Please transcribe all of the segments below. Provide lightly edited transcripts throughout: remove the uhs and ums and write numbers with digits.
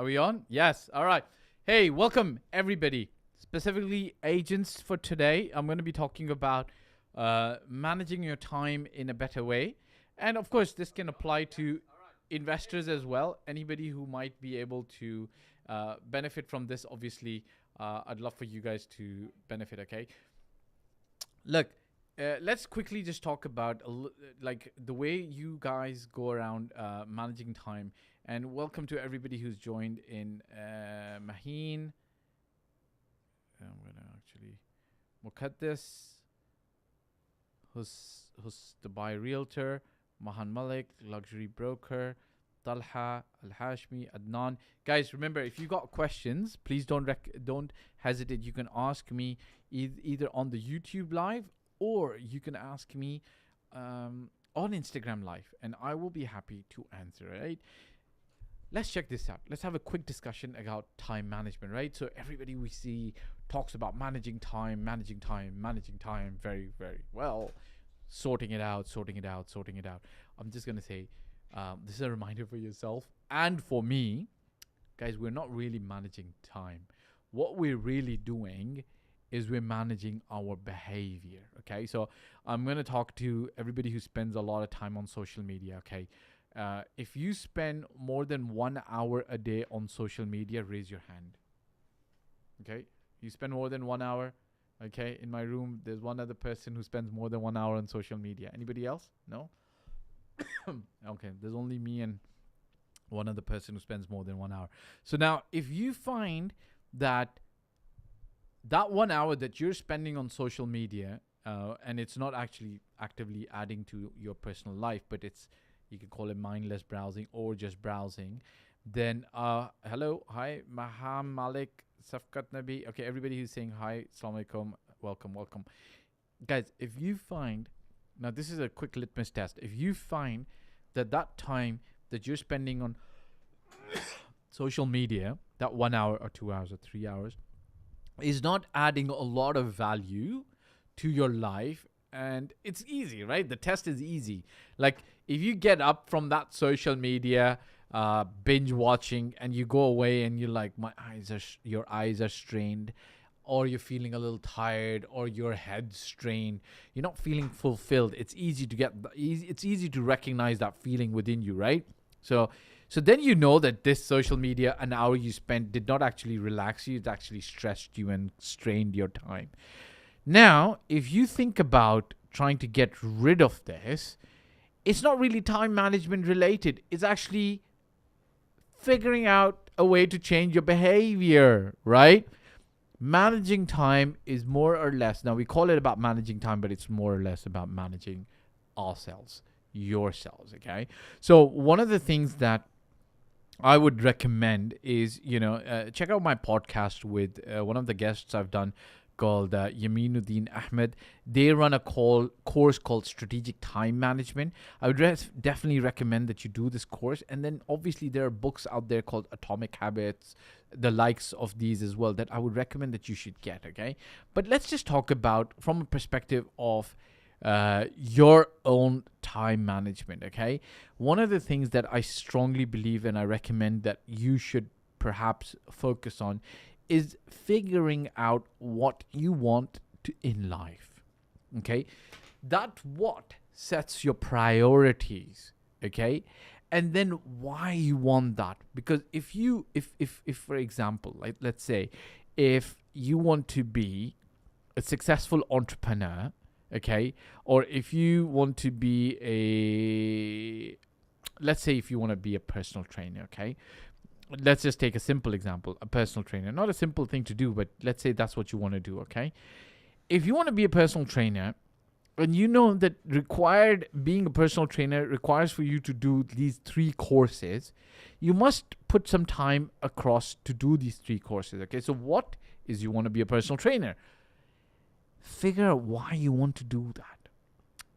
Are we on? Yes. All right. Hey, welcome everybody. Specifically, agents for today. I'm going to be talking about managing your time in a better way. And of course, this can apply to investors as well. Anybody who might be able to benefit from this, obviously, I'd love for you guys to benefit, okay? Look, let's quickly just talk about like the way you guys go around managing time. And welcome to everybody who's joined in Maheen. I'm gonna actually Muqaddis, who's Dubai realtor, Mahan Malik, luxury broker, Talha Al Hashmi, Adnan. Guys, remember, if you got questions, please don't hesitate. You can ask me either on the YouTube live, or you can ask me on Instagram live, and I will be happy to answer. Right? Let's check this out. Let's have a quick discussion about time management, right? So everybody we see talks about managing time very, very well, sorting it out. I'm just gonna say, this is a reminder for yourself and for me, guys. We're not really managing time. What we're really doing is we're managing our behavior. Okay, so I'm gonna talk to everybody who spends a lot of time on social media. Okay. If you spend more than 1 hour a day on social media, raise your hand. Okay? You spend more than 1 hour. Okay? In my room, there's one other person who spends more than 1 hour on social media. Anybody else? No? Okay. There's only me and one other person who spends more than 1 hour. So now, if you find that 1 hour that you're spending on social media, and it's not actually actively adding to your personal life, but you can call it mindless browsing or just browsing, then hello, hi, Maham Malik, Safkat Nabi. Okay, everybody who's saying hi, Assalamu alaikum, welcome. Guys, if you find, now this is a quick litmus test, if you find that time that you're spending on social media, that 1 hour or 2 hours or 3 hours, is not adding a lot of value to your life, and it's easy, right? The test is easy. Like, if you get up from that social media binge watching and you go away and you're like, your eyes are strained, or you're feeling a little tired, or your head's strained, you're not feeling fulfilled. It's easy to recognize that feeling within you, right? So then you know that this social media, an hour you spent, did not actually relax you. It actually stressed you and strained your time. Now, if you think about trying to get rid of this, it's not really time management related. It's actually figuring out a way to change your behavior, right? Managing time is more or less, now we call it about managing time, but it's more or less about managing ourselves, yourselves, okay? So one of the things that I would recommend is, check out my podcast with one of the guests I've done, called Yaminuddin Ahmed. They run a course called Strategic Time Management. I would definitely recommend that you do this course. And then obviously there are books out there called Atomic Habits, the likes of these as well, that I would recommend that you should get, okay? But let's just talk about from a perspective of your own time management, okay? One of the things that I strongly believe and I recommend that you should perhaps focus on is figuring out what you want to in life. Okay, that what sets your priorities. Okay, and then why you want that. Because if for example, like, let's say if you want to be a successful entrepreneur, okay, or if you want to be let's say if you want to be a personal trainer, okay. Let's just take a simple example, a personal trainer. Not a simple thing to do, but let's say that's what you want to do, okay? If you want to be a personal trainer, and you know that being a personal trainer requires for you to do these 3 courses, you must put some time across to do these 3 courses, okay? So what is you want to be a personal trainer? Figure out why you want to do that.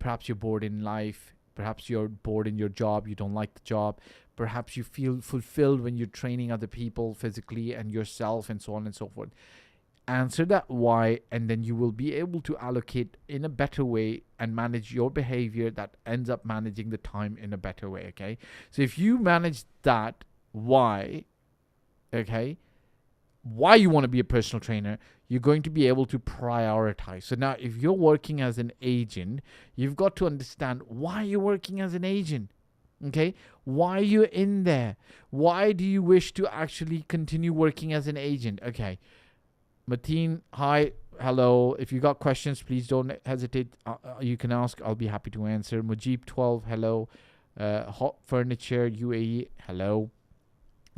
Perhaps you're bored in life. Perhaps you're bored in your job. You don't like the job. Perhaps you feel fulfilled when you're training other people physically and yourself and so on and so forth. Answer that why, and then you will be able to allocate in a better way and manage your behavior that ends up managing the time in a better way, okay? So if you manage that why, okay, why you want to be a personal trainer, you're going to be able to prioritize. So now if you're working as an agent, you've got to understand why you're working as an agent. Okay, why you're in there. Why do you wish to actually continue working as an agent? Okay, Mateen, hi, hello. If you got questions, please don't hesitate. You can ask. I'll be happy to answer. Mujib 12, hello. Hot Furniture UAE, hello.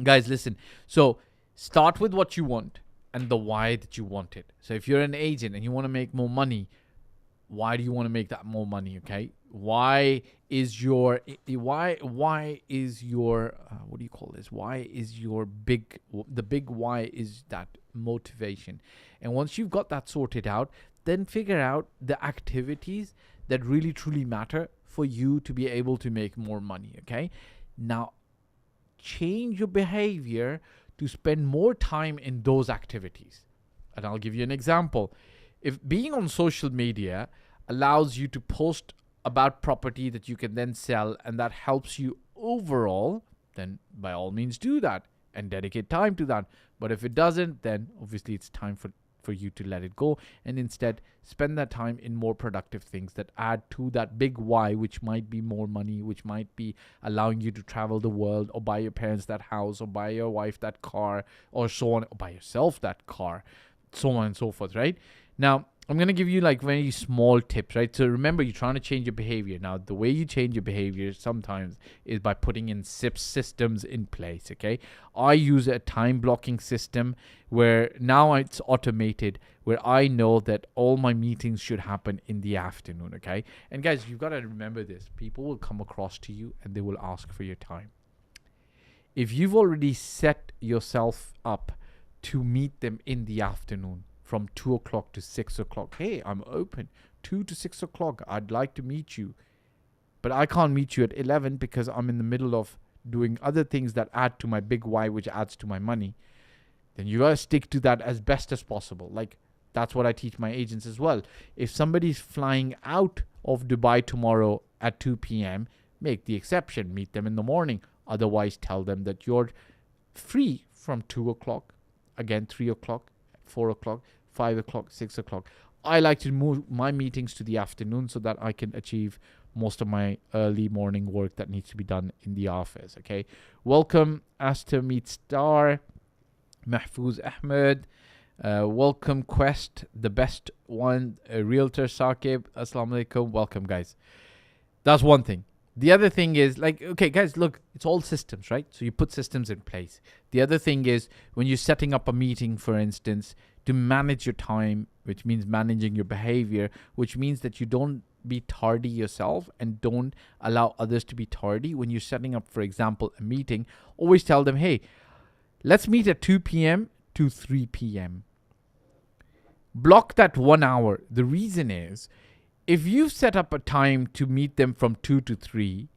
Guys, listen. So start with what you want and the why that you want it. So if you're an agent and you want to make more money, why do you want to make that more money? Okay, why is your why is your what do you call this? Why is your the big why is that motivation? And once you've got that sorted out, then figure out the activities that really truly matter for you to be able to make more money. Okay, now change your behavior to spend more time in those activities. And I'll give you an example. If being on social media allows you to post about property that you can then sell and that helps you overall, then by all means do that and dedicate time to that. But if it doesn't, then obviously it's time for you to let it go and instead spend that time in more productive things that add to that big why, which might be more money, which might be allowing you to travel the world or buy your parents that house or buy your wife that car or so on, or buy yourself that car, so on and so forth, right? Now, I'm going to give you like very small tips, right? So remember, you're trying to change your behavior. Now, the way you change your behavior sometimes is by putting in systems in place, okay? I use a time blocking system where now it's automated, where I know that all my meetings should happen in the afternoon, okay? And guys, you've got to remember this. People will come across to you and they will ask for your time. If you've already set yourself up to meet them in the afternoon, from 2 o'clock to 6 o'clock. Hey, I'm open. 2 to 6 o'clock. I'd like to meet you. But I can't meet you at 11 because I'm in the middle of doing other things that add to my big why, which adds to my money. Then you got to stick to that as best as possible. Like, that's what I teach my agents as well. If somebody's flying out of Dubai tomorrow at 2 p.m., make the exception. Meet them in the morning. Otherwise, tell them that you're free from 2 o'clock, again, 3 o'clock, 4 o'clock, 5 o'clock, 6 o'clock. I like to move my meetings to the afternoon so that I can achieve most of my early morning work that needs to be done in the office. Okay. Welcome, Asta Meet Star, Mahfouz Ahmed. Welcome, Quest, the best one, Realtor Saqib. Assalamu alaikum. Welcome, guys. That's one thing. The other thing is, like, okay, guys, look, it's all systems, right? So you put systems in place. The other thing is when you're setting up a meeting, for instance, to manage your time, which means managing your behavior, which means that you don't be tardy yourself and don't allow others to be tardy. When you're setting up, for example, a meeting, always tell them, hey, let's meet at 2 p.m. to 3 p.m. Block that 1 hour. The reason is, if you set up a time to meet them from 2 to 3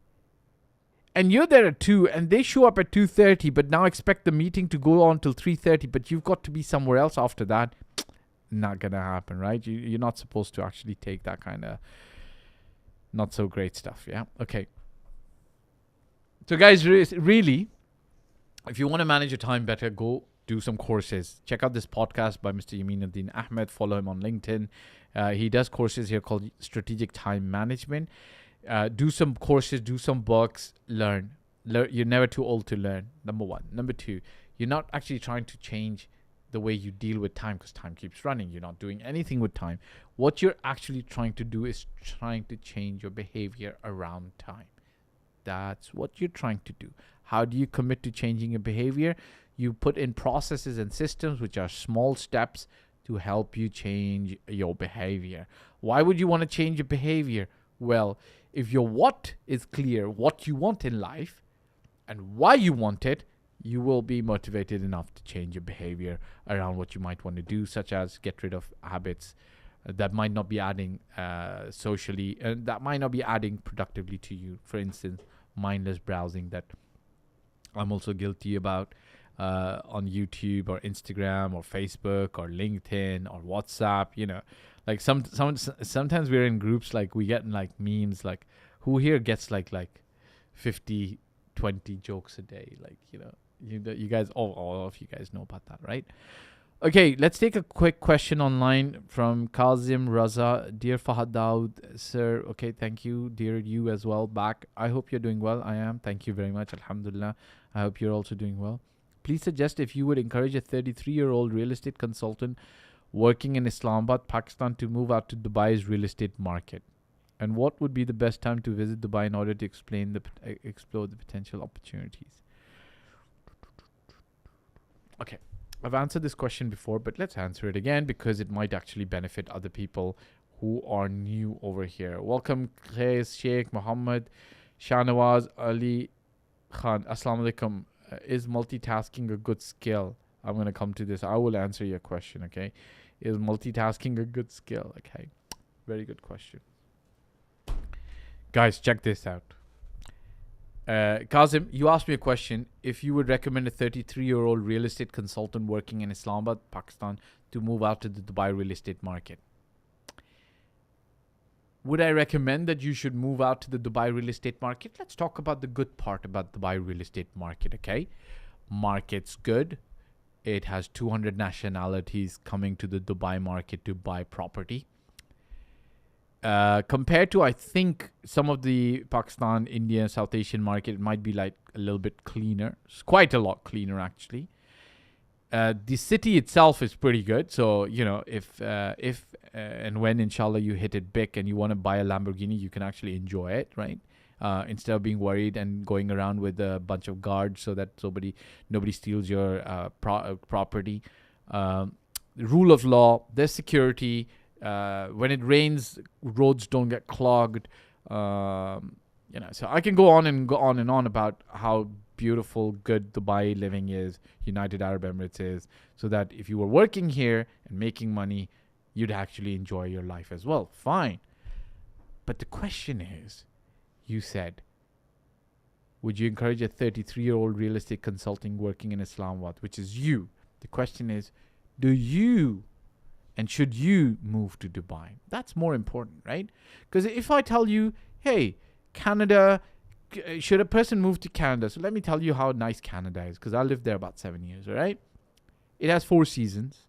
and you're there at 2 and they show up at 2:30 but now expect the meeting to go on till 3:30 but you've got to be somewhere else after that, not going to happen, right? You're not supposed to actually take that kind of not so great stuff, yeah? Okay. So guys, really, if you want to manage your time better, go do some courses. Check out this podcast by Mr. Yaminuddin Ahmed. Follow him on LinkedIn. He does courses here called Strategic Time Management. Do some courses, do some books, learn. You're never too old to learn, number one. Number two, you're not actually trying to change the way you deal with time because time keeps running. You're not doing anything with time. What you're actually trying to do is trying to change your behavior around time. That's what you're trying to do. How do you commit to changing your behavior? You put in processes and systems, which are small steps to help you change your behavior. Why would you want to change your behavior? Well, if your what is clear, what you want in life and why you want it, you will be motivated enough to change your behavior around what you might want to do, such as get rid of habits that might not be adding socially, and that might not be adding productively to you. For instance, mindless browsing that I'm also guilty about on YouTube or Instagram or Facebook or LinkedIn or WhatsApp, you know. Like sometimes we're in groups, like we get like memes, like who here gets like 50, 20 jokes a day, like, you know. You guys, all of you guys know about that, right? Okay, let's take a quick question online from Kazim Raza. Dear Fahd Dawood, sir. Okay, thank you. Dear you as well, back. I hope you're doing well. I am. Thank you very much. Alhamdulillah. I hope you're also doing well. Please suggest if you would encourage a 33-year-old real estate consultant working in Islamabad, Pakistan, to move out to Dubai's real estate market. And what would be the best time to visit Dubai in order to explore the potential opportunities? Okay, I've answered this question before, but let's answer it again because it might actually benefit other people who are new over here. Welcome, Qais, Sheikh, Muhammad, Shahnawaz, Ali Khan. Assalamu alaikum. Is multitasking a good skill? I'm going to come to this. I will answer your question, okay? Is multitasking a good skill? Okay, very good question. Guys, check this out. Kazim, you asked me a question. If you would recommend a 33-year-old real estate consultant working in Islamabad, Pakistan, to move out to the Dubai real estate market. Would I recommend that you should move out to the Dubai real estate market? Let's talk about the good part about Dubai real estate market, okay? Market's good. It has 200 nationalities coming to the Dubai market to buy property. Compared to, I think, some of the Pakistan, India, South Asian market, it might be like a little bit cleaner. It's quite a lot cleaner, actually. The city itself is pretty good. So, you know, if and when, inshallah, you hit it big and you want to buy a Lamborghini, you can actually enjoy it, right? Instead of being worried and going around with a bunch of guards so that nobody steals your property. Rule of law, there's security. When it rains, roads don't get clogged. You know, so I can go on and on about how beautiful, good Dubai living is, United Arab Emirates is, so that if you were working here and making money, you'd actually enjoy your life as well. Fine. But the question is, you said, would you encourage a 33-year-old real estate consulting working in Islamabad, which is you? The question is, do you and should you move to Dubai? That's more important, right? Because if I tell you, hey, Canada, should a person move to Canada? So let me tell you how nice Canada is, because I lived there about 7 years, all right? It has 4 seasons.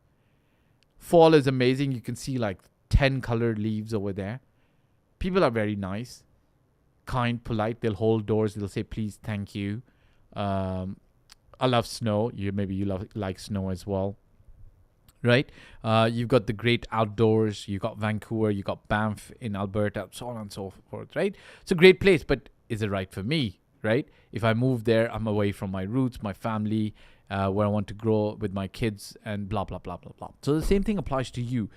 Fall is amazing. You can see like 10 colored leaves over there. People are very nice, kind, polite. They'll hold doors. They'll say, please, thank you. I love snow. Maybe you like snow as well. Right? You've got the great outdoors. You got Vancouver. You got Banff in Alberta, so on and so forth, right? It's a great place, but is it right for me, right? If I move there, I'm away from my roots, my family, where I want to grow with my kids and blah, blah, blah, blah, blah. So the same thing applies to you.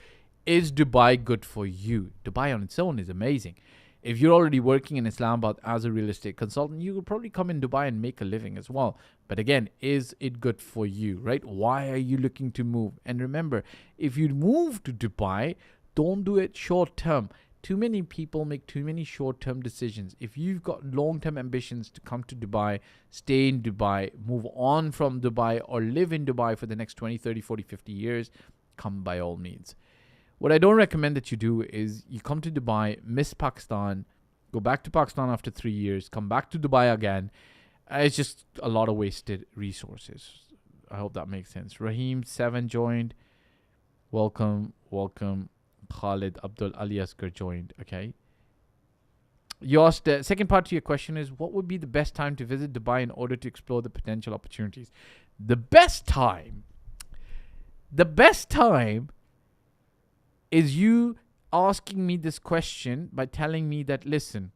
Is Dubai good for you? Dubai on its own is amazing. If you're already working in Islamabad as a real estate consultant, you could probably come in Dubai and make a living as well. But again, is it good for you, right? Why are you looking to move? And remember, if you move to Dubai, don't do it short term. Too many people make too many short-term decisions. If you've got long-term ambitions to come to Dubai, stay in Dubai, move on from Dubai, or live in Dubai for the next 20, 30, 40, 50 years, come by all means. What I don't recommend that you do is you come to Dubai, miss Pakistan, go back to Pakistan after 3 years, come back to Dubai again. It's just a lot of wasted resources. I hope that makes sense. Raheem7 joined. Welcome. Khalid Abdul Ali Asghar joined. Okay. You asked, the second part to your question is, what would be the best time to visit Dubai in order to explore the potential opportunities? The best time is you asking me this question by telling me that, listen,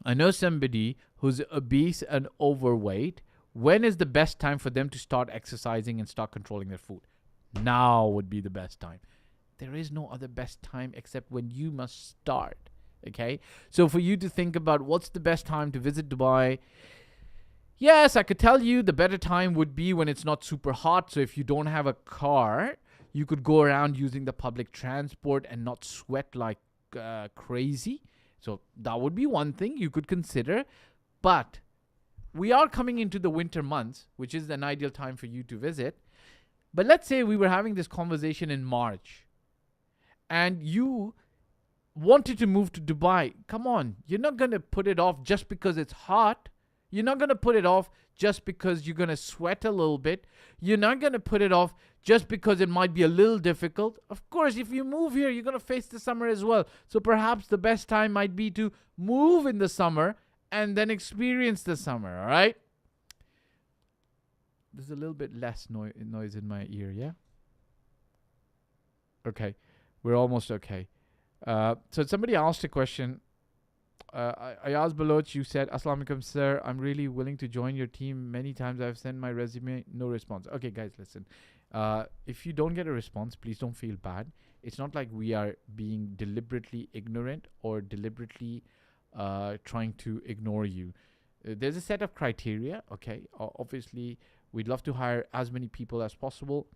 I know somebody who's obese and overweight. When is the best time for them to start exercising and start controlling their food? Now would be the best time. There is no other best time except when you must start. Okay? So for you to think about what's the best time to visit Dubai, yes, I could tell you the better time would be when it's not super hot. So if you don't have a car, you could go around using the public transport and not sweat like crazy. So that would be one thing you could consider. But we are coming into the winter months, which is an ideal time for you to visit. But let's say we were having this conversation in March and you wanted to move to Dubai. Come on, you're not going to put it off just because it's hot. You're not going to put it off just because you're going to sweat a little bit. You're not going to put it off just because it might be a little difficult. Of course, if you move here, you're going to face the summer as well. So perhaps the best time might be to move in the summer and then experience the summer, all right? There's a little bit less noise in my ear, yeah? Okay, we're almost okay. So somebody asked a question. I asked Baloch, you said, Assalamu alaikum, sir. I'm really willing to join your team. Many times I've sent my resume, no response. Okay, guys, listen. If you don't get a response, please don't feel bad. It's not like we are being deliberately ignorant or deliberately trying to ignore you. There's a set of criteria, okay? Obviously, we'd love to hire as many people as possible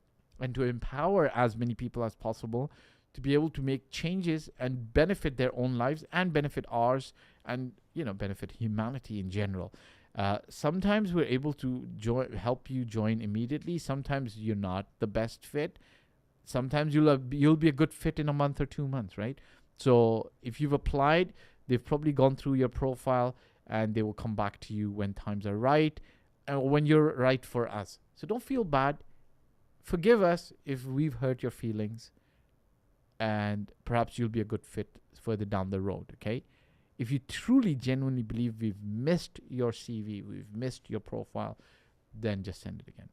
and to empower as many people as possible to be able to make changes and benefit their own lives and benefit ours and, benefit humanity in general. Sometimes we're able to help you join immediately. Sometimes you're not the best fit. Sometimes you'll be a good fit in a month or 2 months, right? So if you've applied, they've probably gone through your profile and they will come back to you when times are right and when you're right for us. So don't feel bad. Forgive us if we've hurt your feelings, and perhaps you'll be a good fit further down the road, okay? If you truly, genuinely believe we've missed your CV, we've missed your profile, then just send it again.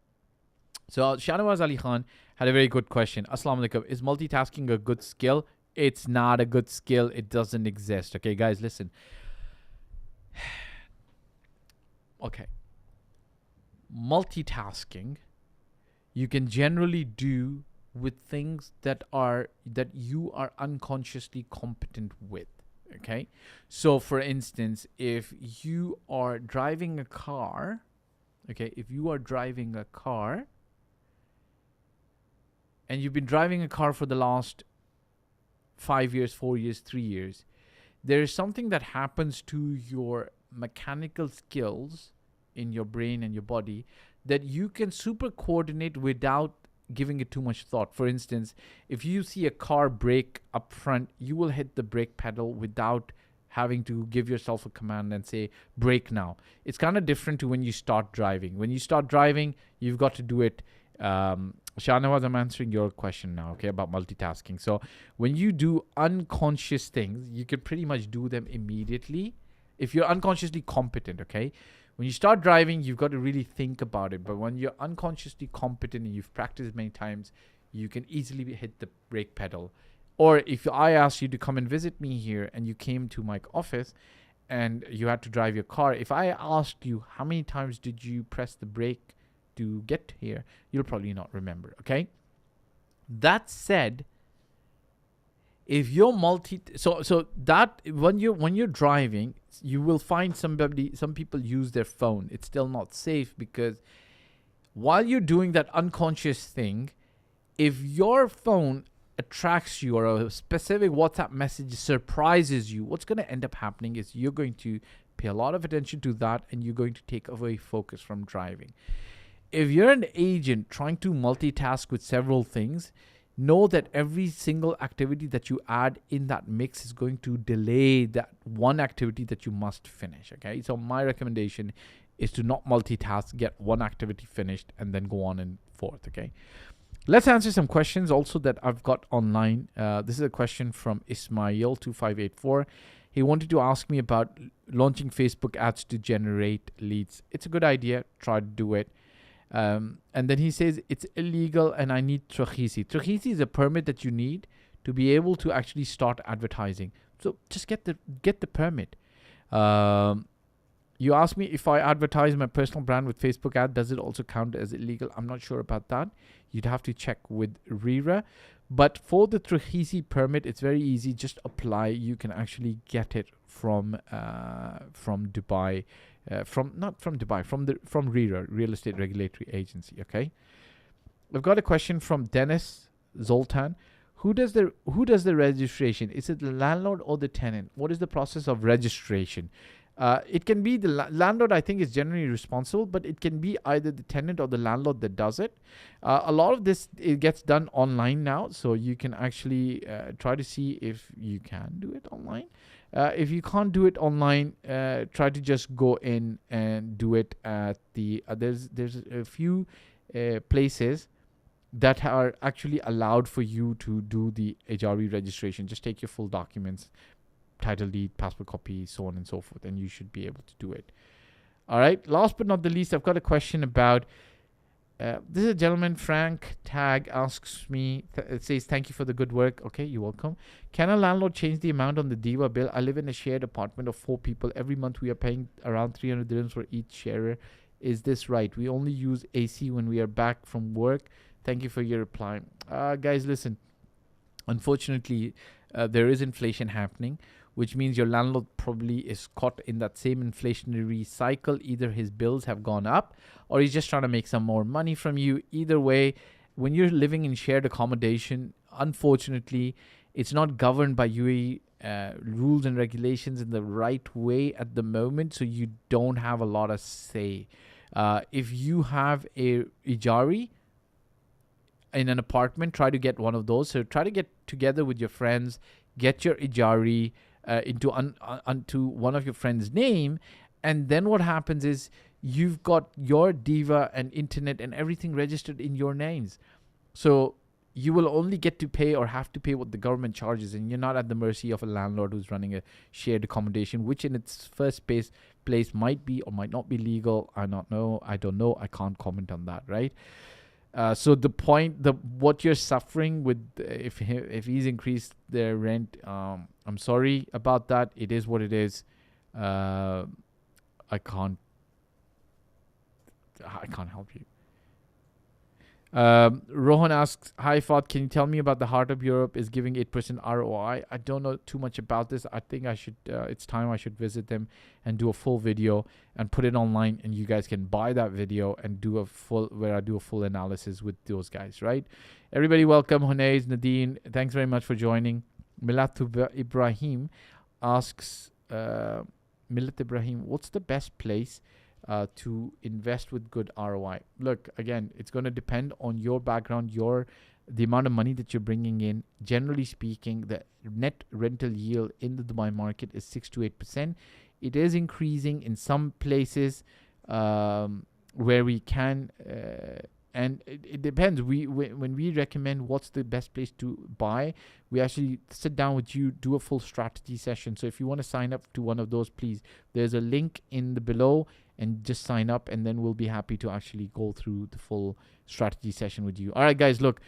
So Shahnawaz Ali Khan had a very good question. Assalamu alaikum. Is multitasking a good skill? It's not a good skill. It doesn't exist. Okay, guys, listen. Okay. Multitasking, you can generally do with things that you are unconsciously competent with. Okay, so for instance, if you are driving a car, and you've been driving a car for the last 5 years, 4 years, 3 years, there is something that happens to your mechanical skills in your brain and your body that you can super coordinate without giving it too much thought. For instance, if you see a car brake up front, you will hit the brake pedal without having to give yourself a command and say, brake now. It's kind of different to when you start driving. When you start driving, you've got to do it. Shahnawaz, I'm answering your question now, okay, about multitasking. So when you do unconscious things, you can pretty much do them immediately if you're unconsciously competent, okay? When you start driving, you've got to really think about it. But when you're unconsciously competent and you've practiced many times, you can easily hit the brake pedal. Or if I asked you to come and visit me here and you came to my office and you had to drive your car, if I asked you how many times did you press the brake to get here, you'll probably not remember, okay? That said, if you're so that when you're driving, you will find some people use their phone. It's still not safe because while you're doing that unconscious thing, if your phone attracts you or a specific WhatsApp message surprises you, what's going to end up happening is you're going to pay a lot of attention to that and you're going to take away focus from driving. If you're an agent trying to multitask with several things, know that every single activity that you add in that mix is going to delay that one activity that you must finish, okay? So my recommendation is to not multitask, get one activity finished, and then go on and forth, okay? Let's answer some questions also that I've got online. This is a question from Ismail2584. He wanted to ask me about launching Facebook ads to generate leads. It's a good idea. Try to do it. And then he says it's illegal and I need strategist. Strategist is a permit that you need to be able to actually start advertising. So just get the permit. You asked me if I advertise my personal brand with Facebook ad, does it also count as illegal? I'm not sure about that. You'd have to check with RERA. But for the strategist permit, it's very easy. Just apply. You can actually get it from Dubai. From RERA, Real Estate Regulatory Agency. Okay, I've got a question from Dennis Zoltan. Who does the registration? Is it the landlord or the tenant? What is the process of registration? It can be the landlord, I think, is generally responsible, but it can be either the tenant or the landlord that does it. A lot of this, it gets done online now, so you can actually try to see if you can do it online. If you can't do it online, try to just go in and do it at the there's a few places that are actually allowed for you to do the HRE registration. Just take your full documents, title deed, passport copy, so on and so forth, and you should be able to do it. All right. Last but not the least, I've got a question about. This is a gentleman, Frank Tag, asks me. It says, "Thank you for the good work." Okay, you're welcome. Can a landlord change the amount on the Diva bill? I live in a shared apartment of 4 people. Every month we are paying around 300 dirhams for each sharer. Is this right? We only use AC when we are back from work. Thank you for your reply. Guys, listen. Unfortunately, there is inflation happening, which means your landlord probably is caught in that same inflationary cycle. Either his bills have gone up or he's just trying to make some more money from you. Either way, when you're living in shared accommodation, unfortunately, it's not governed by UAE rules and regulations in the right way at the moment, so you don't have a lot of say. If you have a ijari in an apartment, try to get one of those. So try to get together with your friends, get your ijari into one of your friends' name, and then what happens is you've got your Diva and internet and everything registered in your names. So you will only get to pay or have to pay what the government charges, and you're not at the mercy of a landlord who's running a shared accommodation, which in its first place might be or might not be legal. I don't know. I can't comment on that, right? So what you're suffering with, if he's increased their rent, I'm sorry about that. It is what it is. I can't help you. Rohan asks, "Hi Fahd, can you tell me about the Heart of Europe is giving 8% ROI? I don't know too much about this. I think I should. It's time I should visit them and do a full video and put it online, and you guys can buy that video and do a full analysis with those guys, right? Everybody, welcome. Hunayz, Nadine, thanks very much for joining. Milat Ibrahim asks, Milat Ibrahim, what's the best place to invest with good ROI? Look, again, it's going to depend on your background, the amount of money that you're bringing in. Generally speaking, the net rental yield in the Dubai market is 6 to 8%. It is increasing in some places where we can, and it depends. When we recommend what's the best place to buy, we actually sit down with you, do a full strategy session. So if you want to sign up to one of those, please, there's a link in the below, and just sign up, and then we'll be happy to actually go through the full strategy session with you. All right, guys, look,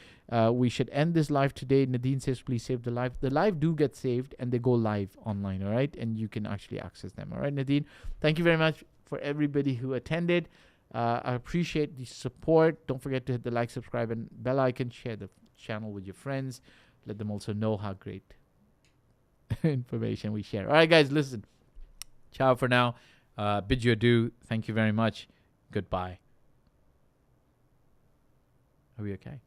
we should end this live today. Nadine says, please save the live. The live do get saved, and they go live online, all right? And you can actually access them, all right, Nadine? Thank you very much for everybody who attended. I appreciate the support. Don't forget to hit the like, subscribe, and bell icon. Share the channel with your friends. Let them also know how great information we share. All right, guys, listen. Ciao for now. Bid you adieu. Thank you very much. Goodbye. Are we okay?